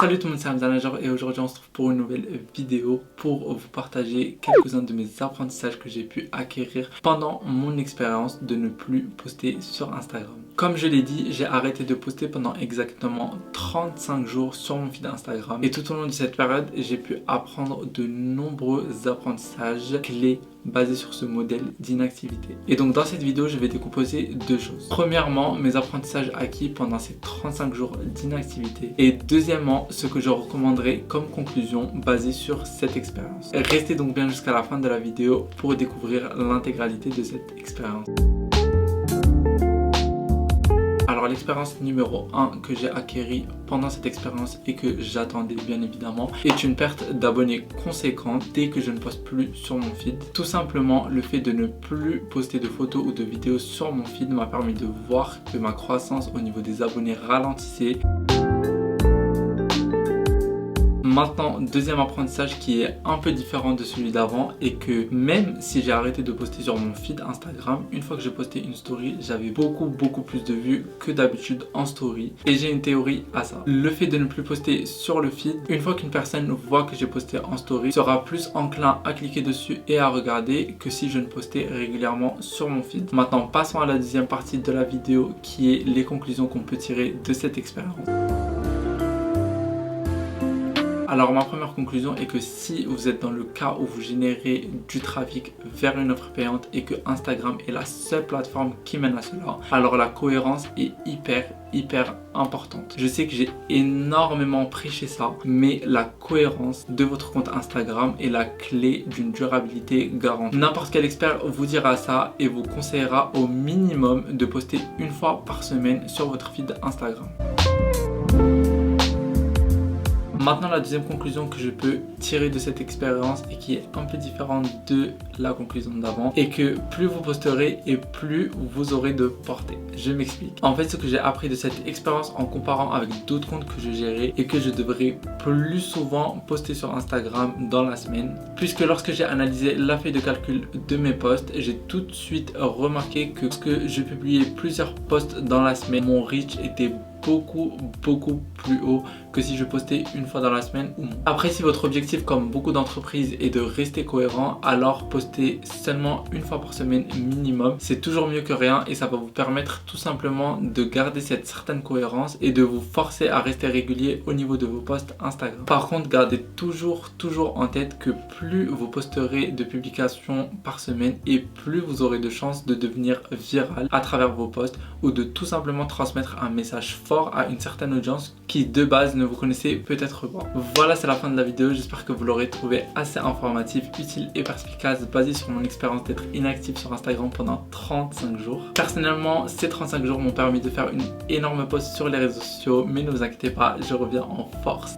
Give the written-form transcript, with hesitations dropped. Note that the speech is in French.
Salut tout le monde, c'est Hamza Najjar et aujourd'hui on se retrouve pour une nouvelle vidéo pour vous partager quelques-uns de mes apprentissages que j'ai pu acquérir pendant mon expérience de ne plus poster sur Instagram. Comme je l'ai dit, j'ai arrêté de poster pendant exactement 35 jours sur mon feed Instagram et tout au long de cette période, j'ai pu apprendre de nombreux apprentissages clés basés sur ce modèle d'inactivité. Et donc dans cette vidéo, je vais décomposer deux choses. Premièrement, mes apprentissages acquis pendant ces 35 jours d'inactivité. Et deuxièmement, ce que je recommanderais comme conclusion basée sur cette expérience. Restez donc bien jusqu'à la fin de la vidéo pour découvrir l'intégralité de cette expérience. Alors l'expérience numéro 1 que j'ai acquérie pendant cette expérience et que j'attendais bien évidemment est une perte d'abonnés conséquente dès que je ne poste plus sur mon feed. Tout simplement, le fait de ne plus poster de photos ou de vidéos sur mon feed m'a permis de voir que ma croissance au niveau des abonnés ralentissait. Maintenant, deuxième apprentissage qui est un peu différent de celui d'avant et que même si j'ai arrêté de poster sur mon feed Instagram, une fois que j'ai posté une story, j'avais beaucoup plus de vues que d'habitude en story. Et j'ai une théorie à ça. Le fait de ne plus poster sur le feed, une fois qu'une personne voit que j'ai posté en story, sera plus enclin à cliquer dessus et à regarder que si je ne postais régulièrement sur mon feed. Maintenant, passons à la deuxième partie de la vidéo qui est les conclusions qu'on peut tirer de cette expérience. Alors ma première conclusion est que si vous êtes dans le cas où vous générez du trafic vers une offre payante et que Instagram est la seule plateforme qui mène à cela, alors la cohérence est hyper importante. Je sais que j'ai énormément prêché ça, mais la cohérence de votre compte Instagram est la clé d'une durabilité garantie. N'importe quel expert vous dira ça et vous conseillera au minimum de poster une fois par semaine sur votre feed Instagram. Maintenant, la deuxième conclusion que je peux tirer de cette expérience et qui est un peu différente de la conclusion d'avant est que plus vous posterez et plus vous aurez de portée. Je m'explique. En fait, ce que j'ai appris de cette expérience en comparant avec d'autres comptes que je gérais et que je devrais plus souvent poster sur Instagram dans la semaine, puisque lorsque j'ai analysé la feuille de calcul de mes posts, j'ai tout de suite remarqué que lorsque je publiais plusieurs posts dans la semaine, mon reach était beaucoup plus haut que si je postais une fois dans la semaine ou moins. Après, si votre objectif, comme beaucoup d'entreprises, est de rester cohérent, alors postez seulement une fois par semaine minimum. C'est toujours mieux que rien et ça va vous permettre tout simplement de garder cette certaine cohérence et de vous forcer à rester régulier au niveau de vos posts Instagram. Par contre, gardez toujours en tête que plus vous posterez de publications par semaine et plus vous aurez de chances de devenir viral à travers vos posts ou de tout simplement transmettre un message fort à une certaine audience qui de base ne vous connaissez peut-être pas. Voilà, c'est la fin de la vidéo. J'espère que vous l'aurez trouvé assez informatif, utile et perspicace, basé sur mon expérience d'être inactif sur Instagram pendant 35 jours. Personnellement, ces 35 jours m'ont permis de faire une énorme pause sur les réseaux sociaux, mais ne vous inquiétez pas, je reviens en force.